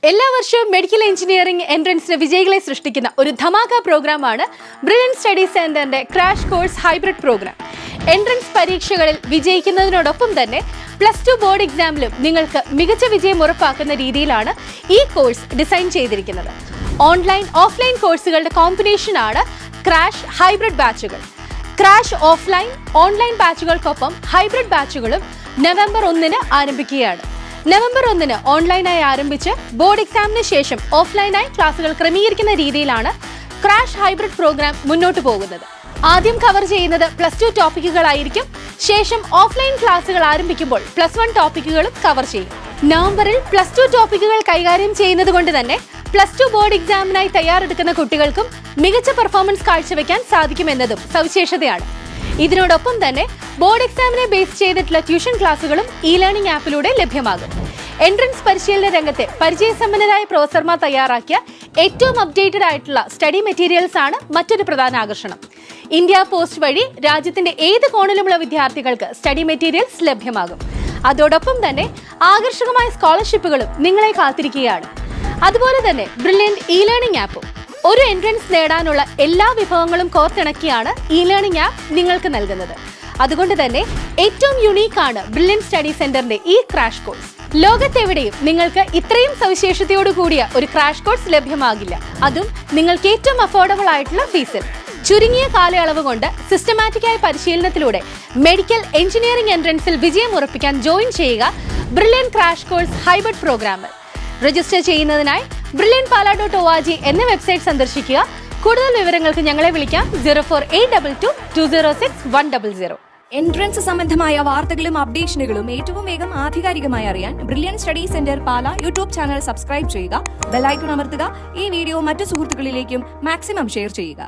എല്ലാ വർഷവും medical engineering എൻട്രൻസിന് വിജയികളെ സൃഷ്ടിക്കുന്ന ഒരു ധമാക പ്രോഗ്രാമാണ് ബ്രില്യൻ സ്റ്റഡി സെന്ററിന്റെ crash course hybrid programme. Entrance പരീക്ഷകളിൽ വിജയിക്കുന്നതിനോടൊപ്പം തന്നെ +2 ബോർഡ് എക്സാമിലും നിങ്ങൾക്ക് മികച്ച വിജയം ഉറപ്പാക്കുന്ന രീതിയിലാണ് ഈ കോഴ്സ് ഡിസൈൻ ചെയ്തിരിക്കുന്നത്. ഓൺലൈൻ ഓഫ്ലൈൻ കോഴ്സുകളുടെ കോമ്പിനേഷനാണ് ക്രാഷ് ഹൈബ്രിഡ് ബാച്ചുകൾ. ക്രാഷ് ഓഫ്ലൈൻ ഓൺലൈൻ ബാച്ചുകൾക്കൊപ്പം ഹൈബ്രിഡ് ബാച്ചുകളും നവംബർ 1 ആരംഭിക്കുകയാണ്. നവംബർ 1 ഓൺലൈനായി ആരംഭിച്ച് ബോർഡ് എക്സാമിന് ശേഷം ഓഫ്ലൈനായി ക്ലാസുകൾ ക്രമീകരിക്കുന്ന രീതിയിലാണ് ക്രാഷ് ഹൈബ്രിഡ് പ്രോഗ്രാം മുന്നോട്ട് പോകുന്നത്. ആദ്യം കവർ ചെയ്യുന്നത് +2 ടോപ്പിക്കുകളായിരിക്കും. ശേഷം ഓഫ്ലൈൻ ക്ലാസുകൾ ആരംഭിക്കുമ്പോൾ +1 ടോപ്പിക്കുകളും കവർ ചെയ്യും. നവംബറിൽ +2 ടോപ്പിക്കുകൾ കൈകാര്യം ചെയ്യുന്നത് കൊണ്ട് തന്നെ +2 ബോർഡ് എക്സാമിനായി തയ്യാറെടുക്കുന്ന കുട്ടികൾക്കും മികച്ച പെർഫോമൻസ് കാഴ്ചവെക്കാൻ സാധിക്കുമെന്നതും സവിശേഷതയാണ്. ഇതിനോടൊപ്പം തന്നെ ബോർഡ് എക്സാമിനെ ബേസ് ചെയ്തിട്ടുള്ള ട്യൂഷൻ ക്ലാസുകളും ലേണിംഗ് ആപ്പിലൂടെ ലഭ്യമാകും. എൻട്രൻസ് പരിശീലന രംഗത്തെ പരിചയസമ്പന്നരായ പ്രൊഫസർമാർ തയ്യാറാക്കിയ ഏറ്റവും അപ്ഡേറ്റഡ് ആയിട്ടുള്ള സ്റ്റഡി മെറ്റീരിയൽസ് ആണ് മറ്റൊരു പ്രധാന ആകർഷണം. ഇന്ത്യ പോസ്റ്റ് വഴി രാജ്യത്തിന്റെ ഏത് കോണിലുമുള്ള വിദ്യാർത്ഥികൾക്ക് സ്റ്റഡി മെറ്റീരിയൽസ് ലഭ്യമാകും. അതോടൊപ്പം തന്നെ ആകർഷകമായ സ്കോളർഷിപ്പുകളും നിങ്ങളെ കാത്തിരിക്കുകയാണ്. അതുപോലെ തന്നെ ബ്രില്യന്റ് ലേണിംഗ് ആപ്പും. ഒരു എൻട്രൻസ് നേടാനുള്ള എല്ലാ വിഭവങ്ങളും കോർത്തിണക്കിയാണ് ലേണിംഗ് ആപ്പ് നിങ്ങൾക്ക് നൽകുന്നത്. അതുകൊണ്ട് തന്നെ ഏറ്റവും യുണീക്കാണ് ബ്രില്യൻ സ്റ്റഡി സെന്ററിന്റെ ഈ ക്രാഷ് കോഴ്സ്. ലോകത്തെവിടെയും നിങ്ങൾക്ക് ഇത്രയും സവിശേഷതയോട് കൂടിയ ഒരു ക്രാഷ് കോഴ്സ് ലഭ്യമാകില്ല. അതും നിങ്ങൾക്ക് ഏറ്റവും അഫോർഡബിൾ ആയിട്ടുള്ള ഫീസിൽ. ചുരുങ്ങിയ കാലയളവ് കൊണ്ട് സിസ്റ്റമാറ്റിക്കായ പരിശീലനത്തിലൂടെ മെഡിക്കൽ എഞ്ചിനീയറിംഗ് എൻട്രൻസിൽ വിജയം ഉറപ്പിക്കാൻ ജോയിൻ ചെയ്യുക ബ്രില്യൻ ക്രാഷ് കോഴ്സ് ഹൈബ്രിഡ് പ്രോഗ്രാമിൽ. രജിസ്റ്റർ ചെയ്യുന്നതിനായി brilliantpala.org എന്ന വെബ്സൈറ്റ് സന്ദർശിക്കുക. കൂടുതൽ വിവരങ്ങൾക്ക് ഞങ്ങളെ വിളിക്കാം 0482206100. എൻട്രൻസ് സംബന്ധമായ വാർത്തകളും അപ്ഡേഷനുകളും ഏറ്റവും വേഗം ആധികാരികമായി അറിയാൻ ബ്രില്യൻ സ്റ്റഡി സെന്റർ പാല യൂട്യൂബ് ചാനൽ സബ്സ്ക്രൈബ് ചെയ്യുക. ബെൽ ഐക്കൺ അമർത്തുക. ഈ വീഡിയോ മറ്റു സുഹൃത്തുക്കളിലേക്കും മാക്സിമം ഷെയർ ചെയ്യുക.